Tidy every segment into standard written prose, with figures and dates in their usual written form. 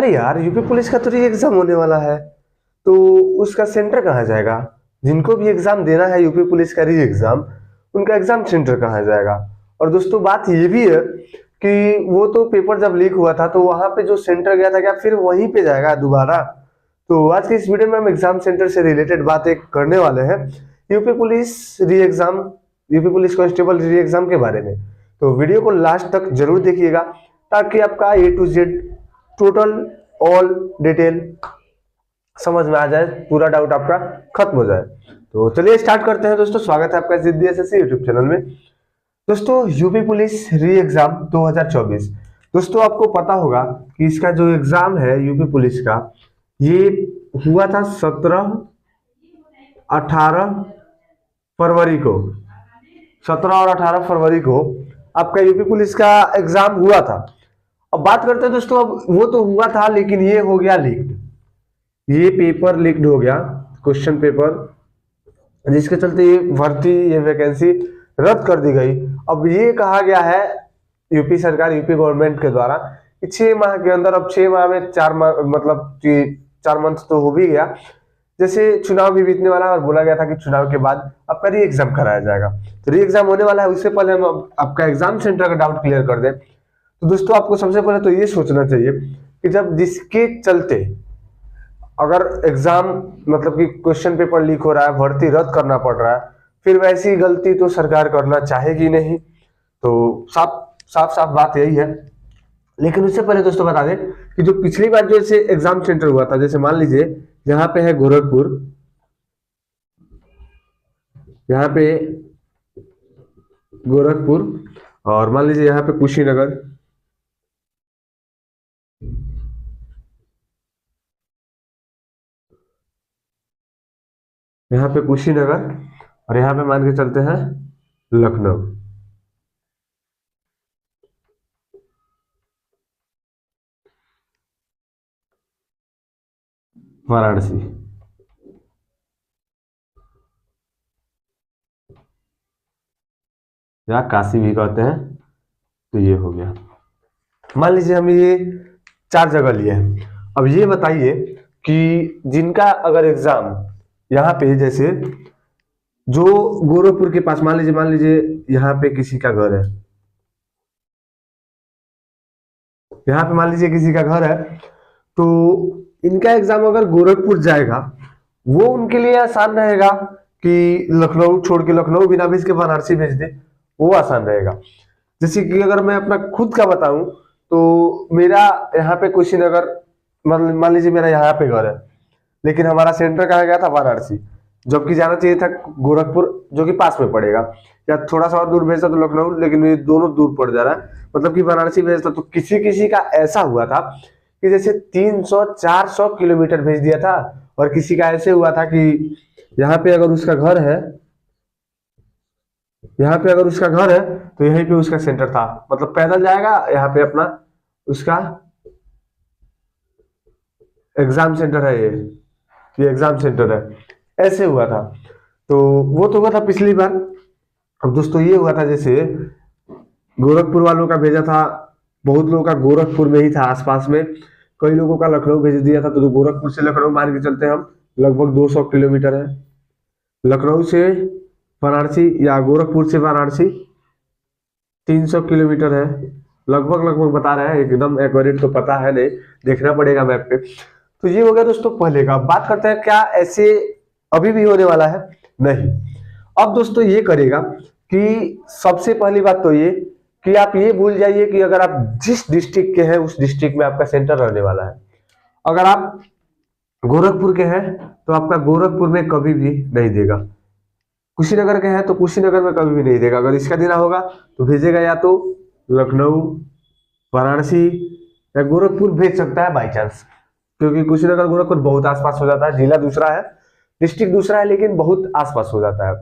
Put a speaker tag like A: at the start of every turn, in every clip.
A: अरे यार, UP police का तो री एग्जाम होने वाला है, तो उसका सेंटर कहाँ जाएगा? जिनको भी एग्जाम देना है यूपी पुलिस का री एग्जाम, उनका एग्जाम सेंटर कहाँ जाएगा? और दोस्तों बात ये भी है कि वो तो पेपर जब लीक हुआ था तो वहां पे जो सेंटर गया था, क्या फिर वहीं पे जाएगा दोबारा? तो आज के इस वीडियो में हम एग्जाम सेंटर से रिलेटेड बात एक करने वाले हैं, यूपी पुलिस री एग्जाम, यूपी पुलिस कांस्टेबल री एग्जाम के बारे में। तो वीडियो को लास्ट तक जरूर देखिएगा ताकि आपका A to Z total all detail समझ में आ जाए, पूरा डाउट आपका खत्म हो जाए। तो चलिए स्टार्ट करते हैं दोस्तों। स्वागत है आपका जिद्दी एसएससी यूट्यूब चैनल में। दोस्तों यूपी पुलिस री एग्जाम 2024, दोस्तों आपको पता होगा कि इसका जो एग्जाम है यूपी पुलिस का, ये हुआ था 17-18 फरवरी को। 17 और 18 फरवरी को आपका यूपी पुलिस का एग्जाम हुआ था। अब बात करते हैं दोस्तों, अब वो तो हुआ था लेकिन ये हो गया लीक्ड, ये पेपर लीक्ड हो गया, क्वेश्चन पेपर, जिसके चलते ये भर्ती, ये वैकेंसी रद्द कर दी गई। अब ये कहा गया है यूपी सरकार, यूपी गवर्नमेंट के द्वारा कि 6 माह के अंदर, अब 6 माह में 4 माह, मतलब कि 4 मंथ तो हो भी गया, जैसे चुनाव भी बीतने वाला है और बोला गया था कि चुनाव के बाद आपका री एग्जाम कराया जाएगा। तो री एग्जाम होने वाला है, उससे पहले हम आपका एग्जाम सेंटर का डाउट क्लियर कर दें। तो दोस्तों आपको सबसे पहले तो ये सोचना चाहिए कि जब जिसके चलते अगर एग्जाम, मतलब कि क्वेश्चन पेपर लीक हो रहा है, भर्ती रद्द करना पड़ रहा है, फिर वैसी गलती तो सरकार करना चाहेगी नहीं। तो साफ साफ साफ बात यही है। लेकिन उससे पहले दोस्तों बता दें कि जो पिछली बार जो ऐसे एग्जाम सेंटर हुआ था, जैसे मान लीजिए यहाँ पे है गोरखपुर, यहाँ पे गोरखपुर, और मान लीजिए यहाँ पे कुशीनगर, यहाँ पे कुशीनगर, और यहाँ पे मान के चलते हैं लखनऊ। वाराणसी, या काशी भी कहते हैं। तो ये हो गया, मान लीजिए हम ये 4 जगह लिए हैं। अब ये बताइए कि जिनका अगर एग्जाम यहाँ पे, जैसे जो गोरखपुर के पास, मान लीजिए यहाँ पे किसी का घर है, यहाँ पे मान लीजिए किसी का घर है, तो इनका एग्जाम अगर गोरखपुर जाएगा, वो उनके लिए आसान रहेगा कि लखनऊ छोड़ के, लखनऊ बिना भेज के वाराणसी भेज दे, वो आसान रहेगा। जैसे कि अगर मैं अपना खुद का बताऊं तो मेरा यहाँ पे कुशीनगर, मान लीजिए मेरा यहाँ पे घर है, लेकिन हमारा सेंटर कहाँ गया था? वाराणसी। जबकि जाना चाहिए था गोरखपुर, जो कि पास में पड़ेगा, या थोड़ा सा और दूर भेजता तो लखनऊ, लेकिन ये दोनों दूर पड़ जा रहा है, मतलब कि वाराणसी भेजता। तो किसी किसी का ऐसा हुआ था कि जैसे 300-400 किलोमीटर भेज दिया था, और किसी का ऐसे हुआ था कि यहाँ पे अगर उसका घर है, यहाँ पे अगर उसका घर है तो यहीं पे उसका सेंटर था, मतलब पैदल जाएगा, यहाँ पे अपना उसका एग्जाम सेंटर है, ये एग्जाम सेंटर है, ऐसे हुआ था। तो वो तो हुआ था पिछली बार। अब दोस्तों ये हुआ था, जैसे गोरखपुर वालों का भेजा था, बहुत लोगों का गोरखपुर में ही था आसपास में, कई लोगों का लखनऊ भेज दिया था। तो गोरखपुर से लखनऊ मान के चलते हैं हम, लगभग 200 किलोमीटर है। लखनऊ से वाराणसी या गोरखपुर से वाराणसी 300 किलोमीटर है, लगभग लगभग बता रहे हैं, एकदम एक्यूरेट तो पता है नहीं, देखना पड़ेगा मैप पे। तो ये हो गया दोस्तों पहले का। बात करते हैं क्या ऐसे अभी भी होने वाला है? नहीं। अब दोस्तों ये करेगा कि सबसे पहली बात तो ये कि आप ये भूल जाइए कि अगर आप जिस डिस्ट्रिक्ट के हैं उस डिस्ट्रिक्ट में आपका सेंटर रहने वाला है। अगर आप गोरखपुर के हैं तो आपका गोरखपुर में कभी भी नहीं देगा, कुशीनगर के हैं तो कुशीनगर में कभी भी नहीं देगा। अगर इसका देना होगा तो भेजेगा या तो लखनऊ, वाराणसी या गोरखपुर भेज सकता है बाई चांस, क्योंकि कुशीनगर गोरखपुर बहुत आसपास हो जाता है, जिला दूसरा है, डिस्ट्रिक्ट दूसरा है, लेकिन बहुत आसपास हो जाता है।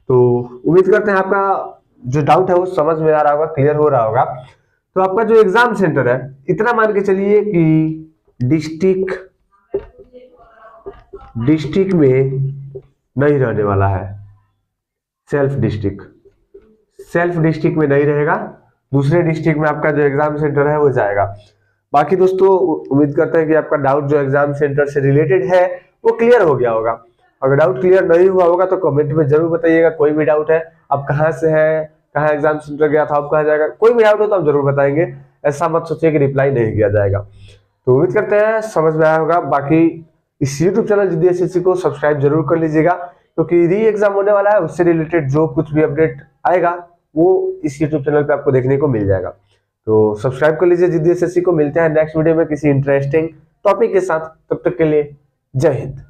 A: तो उम्मीद करते हैं आपका जो डाउट है वो समझ में आ रहा होगा, क्लियर हो रहा होगा। तो आपका जो एग्जाम सेंटर है, इतना मान के चलिए कि डिस्ट्रिक्ट में नहीं रहने वाला है, सेल्फ डिस्ट्रिक्ट में नहीं रहेगा, दूसरे डिस्ट्रिक्ट में आपका जो एग्जाम सेंटर है वो जाएगा। बाकी दोस्तों उम्मीद करते हैं कि आपका डाउट जो एग्जाम सेंटर से रिलेटेड है वो क्लियर हो गया होगा। अगर डाउट क्लियर नहीं हुआ होगा तो कमेंट में जरूर बताइएगा। कोई भी डाउट है, आप कहाँ से है, कहाँ एग्जाम सेंटर गया था, आप कहाँ जाएगा, कोई भी डाउट हो तो आप जरूर बताएंगे। ऐसा मत सोचिए कि रिप्लाई नहीं किया जाएगा। तो उम्मीद करते हैं समझ में आया होगा। बाकी इस यूट्यूब चैनल GDSSC को सब्सक्राइब जरूर कर लीजिएगा, क्योंकि री एग्जाम होने वाला है, उससे रिलेटेड जो कुछ भी अपडेट आएगा वो इस यूट्यूब चैनल पे आपको देखने को मिल जाएगा। तो सब्सक्राइब कर लीजिए GDSSC को। मिलते हैं नेक्स्ट वीडियो में किसी इंटरेस्टिंग टॉपिक के साथ। तब तक के लिए जय हिंद।